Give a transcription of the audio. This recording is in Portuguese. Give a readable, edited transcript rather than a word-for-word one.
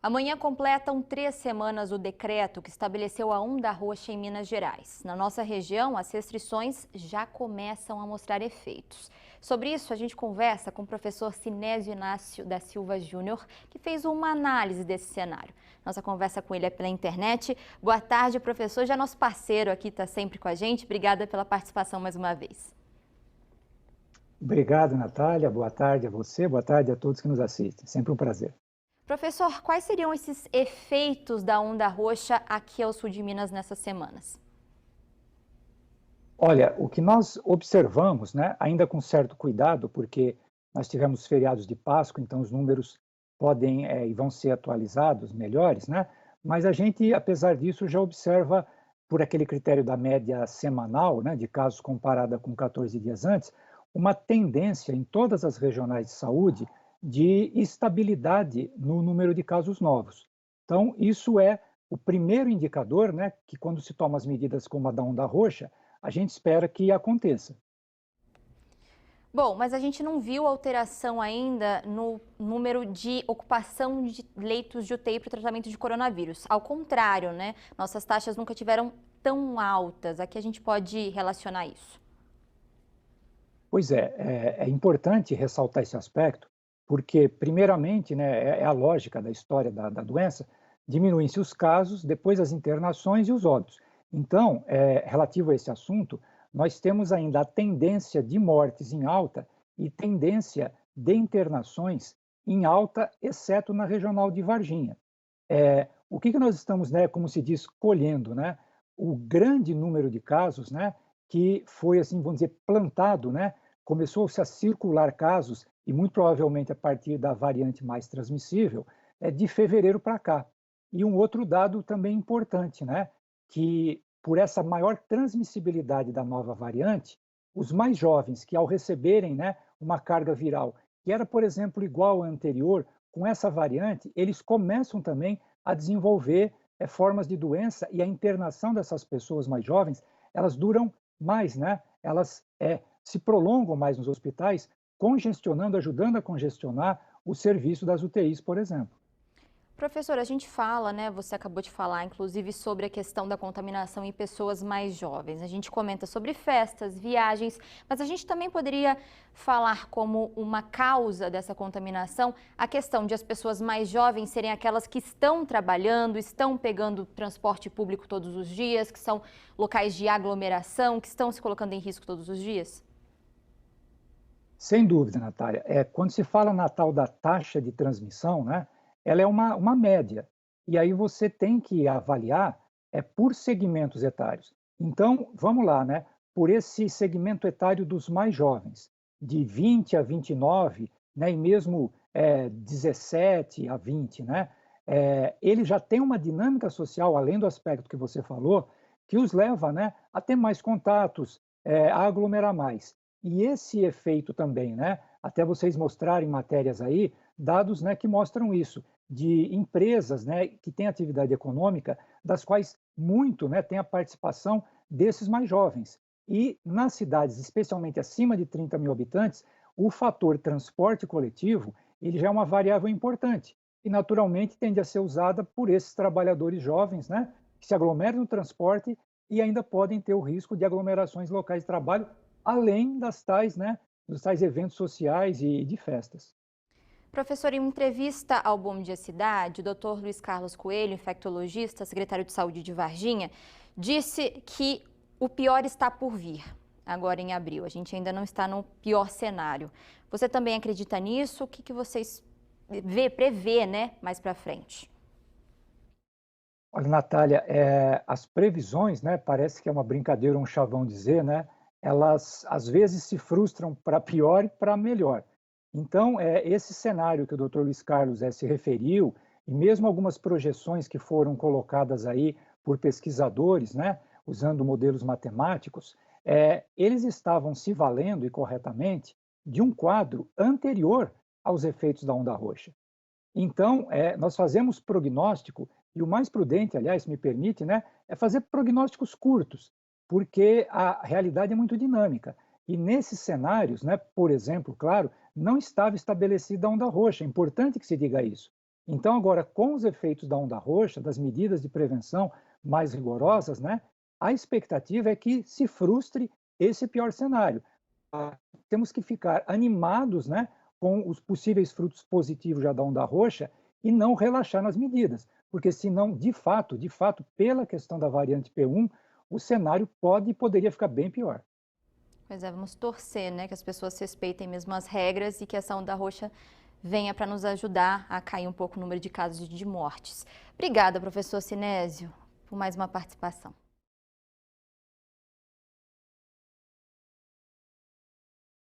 Amanhã completam 3 semanas o decreto que estabeleceu a onda roxa em Minas Gerais. Na nossa região, as restrições já começam a mostrar efeitos. Sobre isso, a gente conversa com o professor Sinésio Inácio da Silva Júnior, que fez uma análise desse cenário. Nossa conversa com ele é pela internet. Boa tarde, professor. Já nosso parceiro aqui está sempre com a gente. Obrigada pela participação mais uma vez. Obrigado, Natália. Boa tarde a você, boa tarde a todos que nos assistem. Sempre um prazer. Professor, quais seriam esses efeitos da onda roxa aqui ao sul de Minas nessas semanas? Olha, o que nós observamos, né, ainda com certo cuidado, porque nós tivemos feriados de Páscoa, então os números podem e vão ser atualizados melhores, né? Mas a gente, apesar disso, já observa, por aquele critério da média semanal, né, de casos comparada com 14 dias antes, uma tendência em todas as regionais de saúde de estabilidade no número de casos novos. Então, isso é o primeiro indicador, né, que quando se toma as medidas como a da onda roxa, a gente espera que aconteça. Bom, mas a gente não viu alteração ainda no número de ocupação de leitos de UTI para o tratamento de coronavírus. Ao contrário, né? Nossas taxas nunca tiveram tão altas. Aqui a gente pode relacionar isso. Pois é importante ressaltar esse aspecto, porque, primeiramente, né, é a lógica da história da doença, diminuem-se os casos, depois as internações e os óbitos. Então, relativo a esse assunto, nós temos ainda a tendência de mortes em alta e tendência de internações em alta, exceto na regional de Varginha. O que nós estamos, né, como se diz, colhendo, né? O grande número de casos, né, que foi, assim, vamos dizer, plantado, né? Começou-se a circular casos, e muito provavelmente a partir da variante mais transmissível, de fevereiro para cá. E um outro dado também importante, né? Que por essa maior transmissibilidade da nova variante, os mais jovens que ao receberem, né, uma carga viral que era, por exemplo, igual à anterior, com essa variante, eles começam também a desenvolver formas de doença e a internação dessas pessoas mais jovens, elas duram mais, né? Elas se prolongam mais nos hospitais, congestionando, ajudando a congestionar o serviço das UTIs, por exemplo. Professor, a gente fala, né? Você acabou de falar, inclusive, sobre a questão da contaminação em pessoas mais jovens. A gente comenta sobre festas, viagens, mas a gente também poderia falar como uma causa dessa contaminação a questão de as pessoas mais jovens serem aquelas que estão trabalhando, estão pegando transporte público todos os dias, que são locais de aglomeração, que estão se colocando em risco todos os dias? Sem dúvida, Natália. Quando se fala na tal da taxa de transmissão, né, ela é uma média. E aí você tem que avaliar por segmentos etários. Então, vamos lá, né? Por esse segmento etário dos mais jovens, de 20 a 29, né, e mesmo 17 a 20, né? Ele já tem uma dinâmica social, além do aspecto que você falou, que os leva, né, a ter mais contatos, a aglomerar mais. E esse efeito também, né, até vocês mostrarem matérias aí, dados, né, que mostram isso, de empresas, né, que têm atividade econômica, das quais muito, né, tem a participação desses mais jovens. E nas cidades, especialmente acima de 30 mil habitantes, o fator transporte coletivo, ele já é uma variável importante e naturalmente tende a ser usada por esses trabalhadores jovens, né, que se aglomeram no transporte e ainda podem ter o risco de aglomerações locais de trabalho, além das tais, né, dos tais eventos sociais e de festas. Professor, em uma entrevista ao Bom Dia Cidade, o Dr. Luiz Carlos Coelho, infectologista, secretário de Saúde de Varginha, disse que o pior está por vir, agora em abril. A gente ainda não está no pior cenário. Você também acredita nisso? O que vocês prevê, né, mais para frente? Olha, Natália, as previsões, né, parece que é uma brincadeira, um chavão dizer, né, elas às vezes se frustram para pior e para melhor. Então, esse cenário que o Dr. Luiz Carlos se referiu, e mesmo algumas projeções que foram colocadas aí por pesquisadores, né, usando modelos matemáticos, eles estavam se valendo, e corretamente, de um quadro anterior aos efeitos da onda roxa. Então, nós fazemos prognóstico, e o mais prudente, aliás, me permite, né, é fazer prognósticos curtos, porque a realidade é muito dinâmica. E nesses cenários, né, por exemplo, claro, não estava estabelecida a onda roxa. É importante que se diga isso. Então, agora, com os efeitos da onda roxa, das medidas de prevenção mais rigorosas, né, a expectativa é que se frustre esse pior cenário. Temos que ficar animados, né, com os possíveis frutos positivos já da onda roxa e não relaxar nas medidas, porque senão, de fato, pela questão da variante P1, o cenário pode e poderia ficar bem pior. Pois é, vamos torcer, né, que as pessoas respeitem mesmo as regras e que essa onda roxa venha para nos ajudar a cair um pouco o número de casos de mortes. Obrigada, professor Sinésio, por mais uma participação.